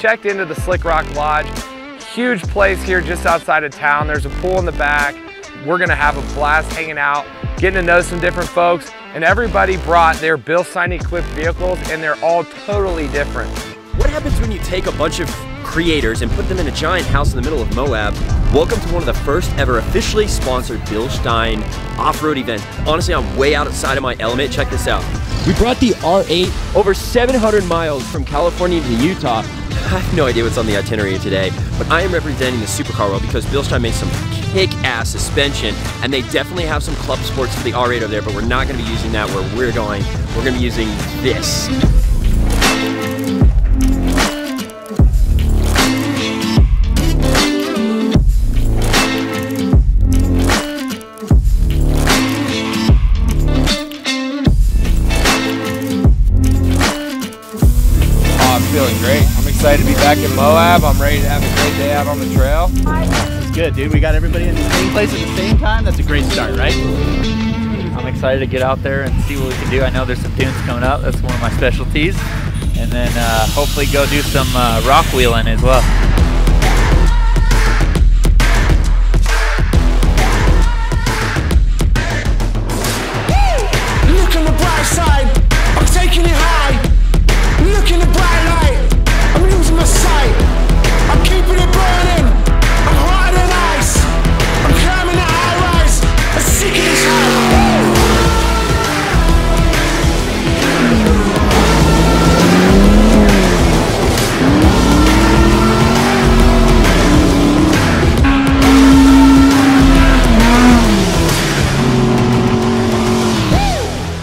checked into the Slick Rock Lodge. Huge place here just outside of town. There's a pool in the back. We're gonna have a blast hanging out, getting to know some different folks, and everybody brought their BILSTEIN equipped vehicles, and they're all totally different. What happens when you take a bunch of creators and put them in a giant house in the middle of Moab? Welcome to one of the first ever officially sponsored BILSTEIN off-road events. Honestly, I'm way outside of my element. Check this out. We brought the R8 over 700 miles from California to Utah. I have no idea what's on the itinerary today, but I am representing the supercar world because BILSTEIN makes some kick-ass suspension, and they definitely have some club sports for the R8 over there, but we're not going to be using that where we're going. We're going to be using this. Feeling great. I'm excited to be back in Moab. I'm ready to have a great day out on the trail. It's good, dude. We got everybody in the same place at the same time. That's a great start, right? I'm excited to get out there and see what we can do. I know there's some dunes coming up. That's one of my specialties. And then hopefully go do some rock wheeling as well. Look on the bright side. I'm taking it high. Look in the bright light, I'm losing my sight. I'm keeping it burning, I'm hotter than ice. I'm climbing the high rise, I'm sick of this high.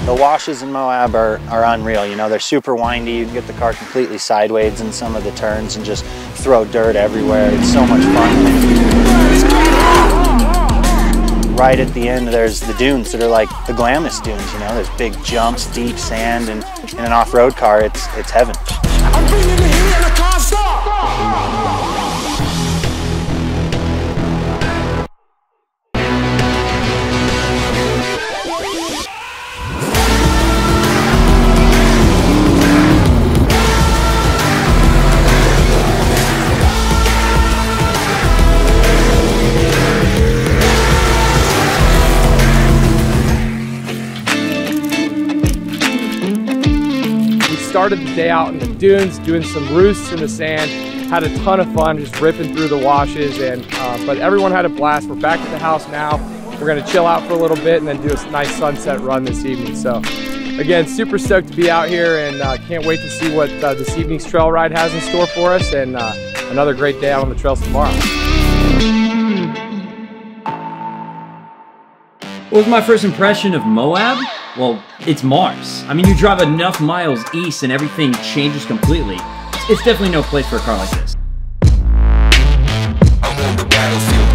The washes in Moab are unreal. You know, they're super windy. You can get the car completely sideways in some of the turns and just throw dirt everywhere. It's so much fun. Right at the end, there's the dunes that are like the Glamis dunes. You know, there's big jumps, deep sand, and in an off-road car, it's heaven. I'm bringing the heat and I can't stop. Started the day out in the dunes, doing some roosts in the sand. Had a ton of fun just ripping through the washes, and but everyone had a blast. We're back at the house now. We're gonna chill out for a little bit and then do a nice sunset run this evening. So again, super stoked to be out here, and can't wait to see what this evening's trail ride has in store for us, and another great day out on the trails tomorrow. What was my first impression of Moab? Well, it's Mars. I mean, you drive enough miles east and everything changes completely. It's definitely no place for a car like this. I'm on the battlefield.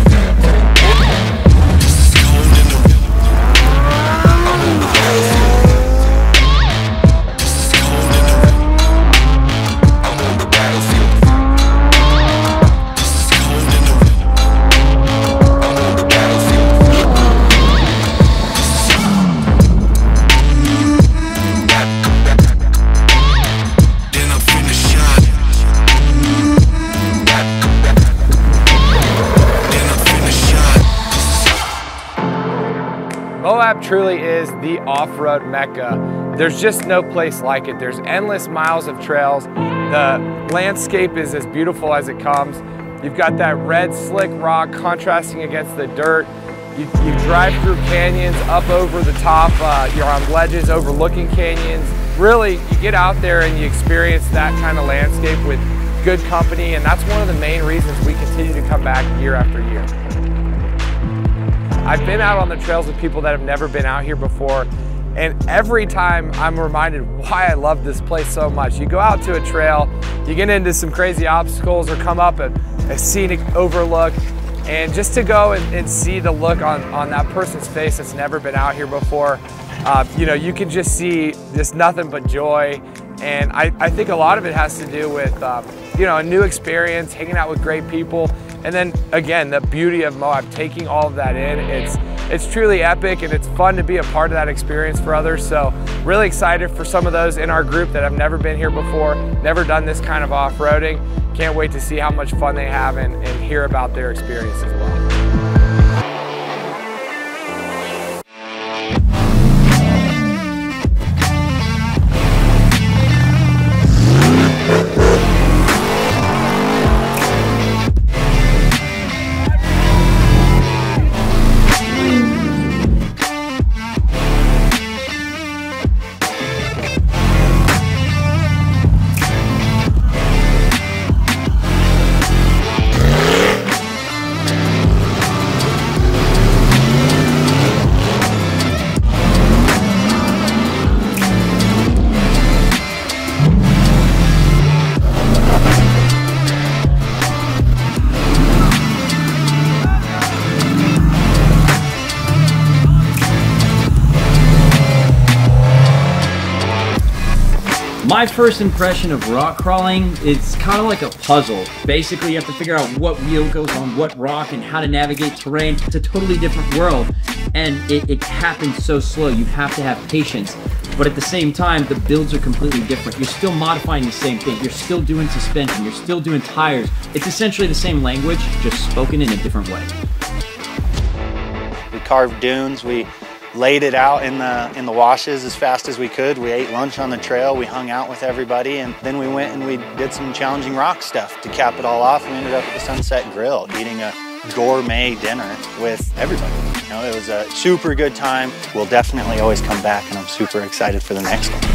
Moab truly is the off-road mecca. There's just no place like it. There's endless miles of trails. The landscape is as beautiful as it comes. You've got that red slick rock contrasting against the dirt. You drive through canyons, up over the top. You're on ledges overlooking canyons. Really, you get out there and you experience that kind of landscape with good company, and that's one of the main reasons we continue to come back year after year. I've been out on the trails with people that have never been out here before, and every time I'm reminded why I love this place so much. You go out to a trail, you get into some crazy obstacles or come up a scenic overlook, and just to go and see the look on that person's face that's never been out here before, you know, you can just see just nothing but joy. And I think a lot of it has to do with, you know, a new experience, hanging out with great people. And then again, the beauty of Moab, taking all of that in, it's truly epic, and it's fun to be a part of that experience for others. So really excited for some of those in our group that have never been here before, never done this kind of off-roading. Can't wait to see how much fun they have and hear about their experience as well. My first impression of rock crawling, it's kind of like a puzzle. Basically, you have to figure out what wheel goes on what rock and how to navigate terrain. It's a totally different world, and it happens so slow. You have to have patience. But at the same time, the builds are completely different. You're still modifying the same thing. You're still doing suspension. You're still doing tires. It's essentially the same language, just spoken in a different way. We carved dunes. We laid it out in the washes as fast as we could. We ate lunch on the trail. We hung out with everybody, and then we went and we did some challenging rock stuff. To cap it all off, we ended up at the Sunset Grill eating a gourmet dinner with everybody. You know, it was a super good time. We'll definitely always come back, and I'm super excited for the next one.